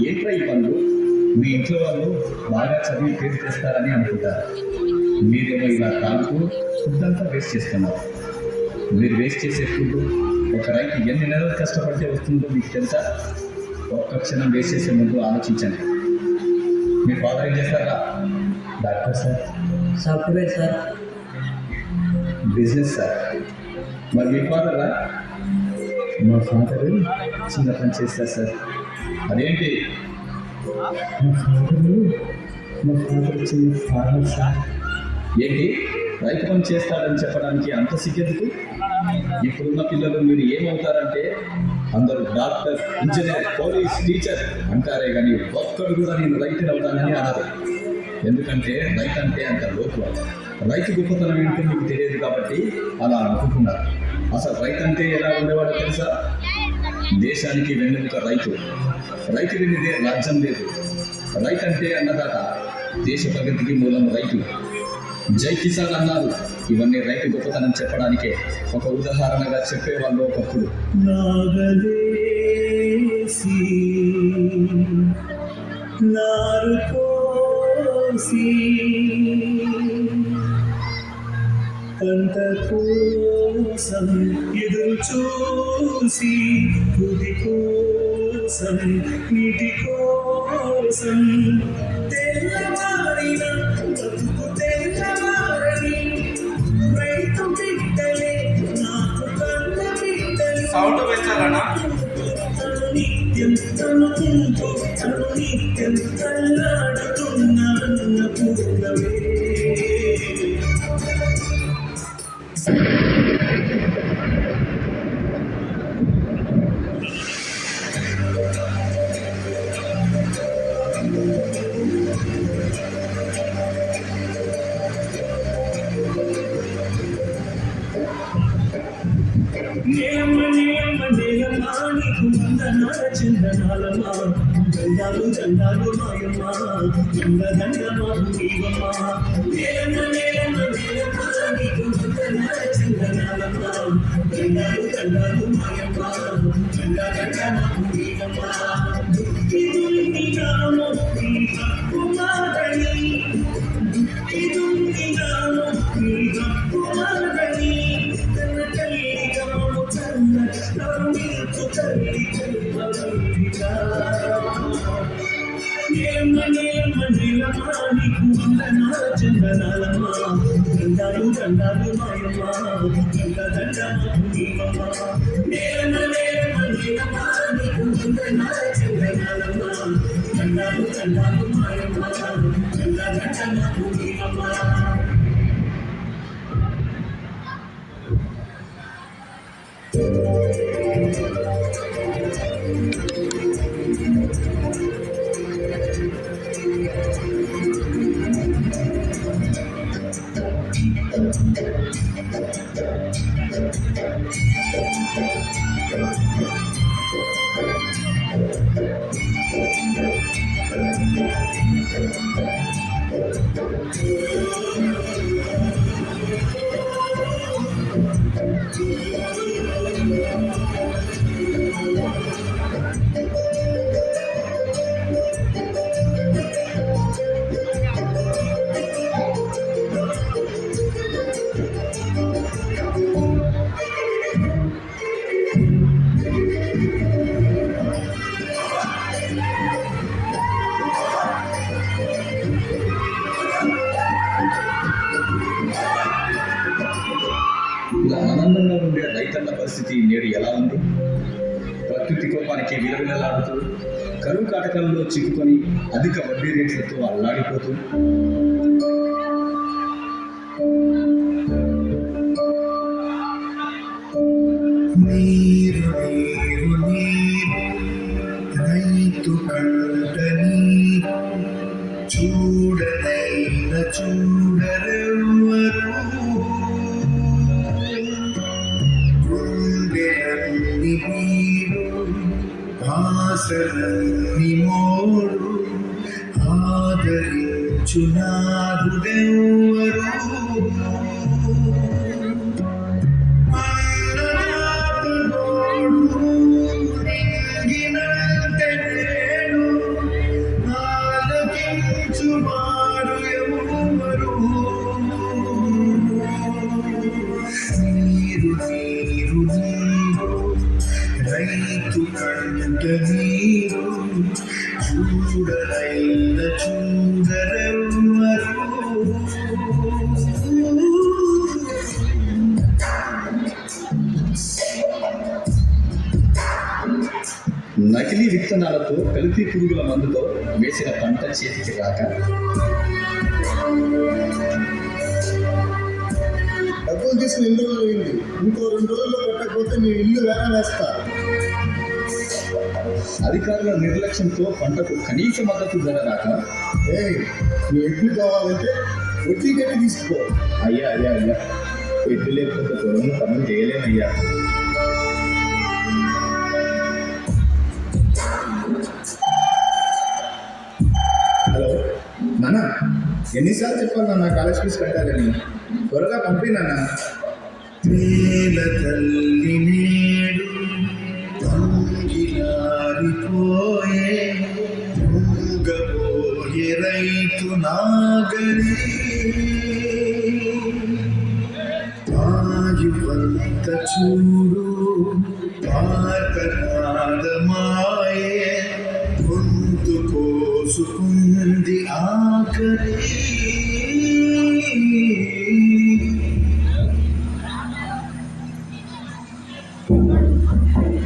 ఏంట్రా ఈ పనులు? మీ ఇంట్లో వాళ్ళు బాగా చదివి పేరు చేస్తారని అనుకుంటారు. మీరేమో ఇలా తాగుతూ ఫుడ్ అంతా వేస్ట్ చేస్తున్నారు. మీరు వేస్ట్ చేసే ఫుడ్ ఒక రైతు ఎన్ని నెలలు కష్టపడితే వస్తుందో మీకు తెలుసా? ఒక్క క్షణం వేస్ట్ చేసే ముందు ఆలోచించండి. మీ ఫాదర్ ఏం చేస్తారా? Doctor sir. Software sir. Business sir. మరి మీ ఫాదరా? మా ఫాదర్ చిన్న పని చేస్తారు సార్. అదేంటి? మా ఫాదర్ చిన్న ఫార్మర్ సార్. ఏంటి రైతు పని చేస్తాడని చెప్పడానికి అంత సిగ్గెందుకు? ఇప్పుడున్న పిల్లలు మీరు ఏమవుతారంటే అందరూ డాక్టర్, ఇంజనీర్, పోలీస్, టీచర్ అంటారే కానీ ఒక్కడు కూడా నేను రైతులు అవుతానని అనరు. ఎందుకంటే రైతు అంటే అంత లోతు. రైతు గొప్పతనం ఏంటో మీకు తెలియదు కాబట్టి అలా అనుకుంటున్నారు. అసలు రైతు అంటే ఎలా ఉండేవాడో తెలుసా? దేశానికి వెన్నెముక రైతు. రైతు లేనిదే రాజ్యం లేదు. రైతు అంటే అన్నదాత. దేశ ప్రగతికి మూలం రైతు. జై కిసాన్ అన్నారు. ఇవన్నీ రైతు గొప్పతనం చెప్పడానికే ఒక ఉదాహరణగా చెప్పేవాళ్ళు ఒకప్పుడు. నాగలేసి నారు కోసి పంట కోసం ఎదురు చూసి తుది కోసం నీటి కోసం తెల్లవారిన బతుకు తెల్లవారని రైతు బిడ్డలే నాకు కన్న బిడ్డలు. సౌండ్ పెంచాలన్నా? నిత్యం తనుకుంటూ నిత్యం కల్లాడుతున్న పూర్ణవే. నీకు వందనాల చందనాలమ్మా, దండాలు దండాలు మాయమ్మా, దండదండమా నీవమ్మా. నీకు వందనాల చందనాలమ్మా, దండాలు దండాలు మాయమ్మా, దండదండమా నీవమ్మా. దుఃఖిదుండిగాను నీ హక్కుమారని, దుఃఖిదుండిగాను నీ హక్కుమారని, తన తల్లిగాను చన్న కరుణించు తల్లి కల్పవల్లిగా. నీకు వందనాల చందనాలమ్మా, దండాలు దండాలు మాయమ్మా, దండదండమా నీవమ్మా. నీకు వందనాల చందనాలమ్మా, దండాలు దండాలు మాయమ్మా, దండదండమా నీవమ్మా. ఇలా ఆనందంగా ఉండే రైతన్న పరిస్థితి నేడు ఎలా ఉంది? ప్రకృతి కోపానికి విలవిలలాడుతూ, కరువు కాటకాలలో చిక్కుకొని అధిక వడ్డీ రేట్లతో అల్లాడిపోతూ, నీరు నీరు నీరు రైతు కంట నీరు చూడనైన చూడరెవ్వరు. గుండెలన్ని నీరు ఆశలన్ని మోడు ఆదరించు నాదుడెవ్వరు. కల్తీ విత్తనాలతో కల్తీ పురుగుల మందుతో వేసిన పంట చేతికి రాక డబ్బులు తీసుకుని 2 రోజులు అయింది. ఇంకో 2 రోజుల్లో కట్టకపోతే నేను ఇల్లు వేరే వేస్తా. అధికారుల నిర్లక్ష్యంతో పంటకు కనీస మద్దతు ధర రాక నువ్వు ఎడ్లు కావాలంటే వడ్డీ కట్టి తీసుకో. అయ్యా ఎడ్లు లేకపోతే పొలంలో పనులు చేయలేమయ్యా. హలో నాన్న, ఎన్నిసార్లు చెప్పాలి నాన్న కాలేజ్ ఫీజు కట్టాలని? త్వరగా పంపి నాన్న. నేల తల్లి నేడు అంగిలారిపోయే మూగబోయే రైతు నాగరి ఆయువంత చూడు పాతనాదమాయే గొంతు కోసుకుంది ఆకరి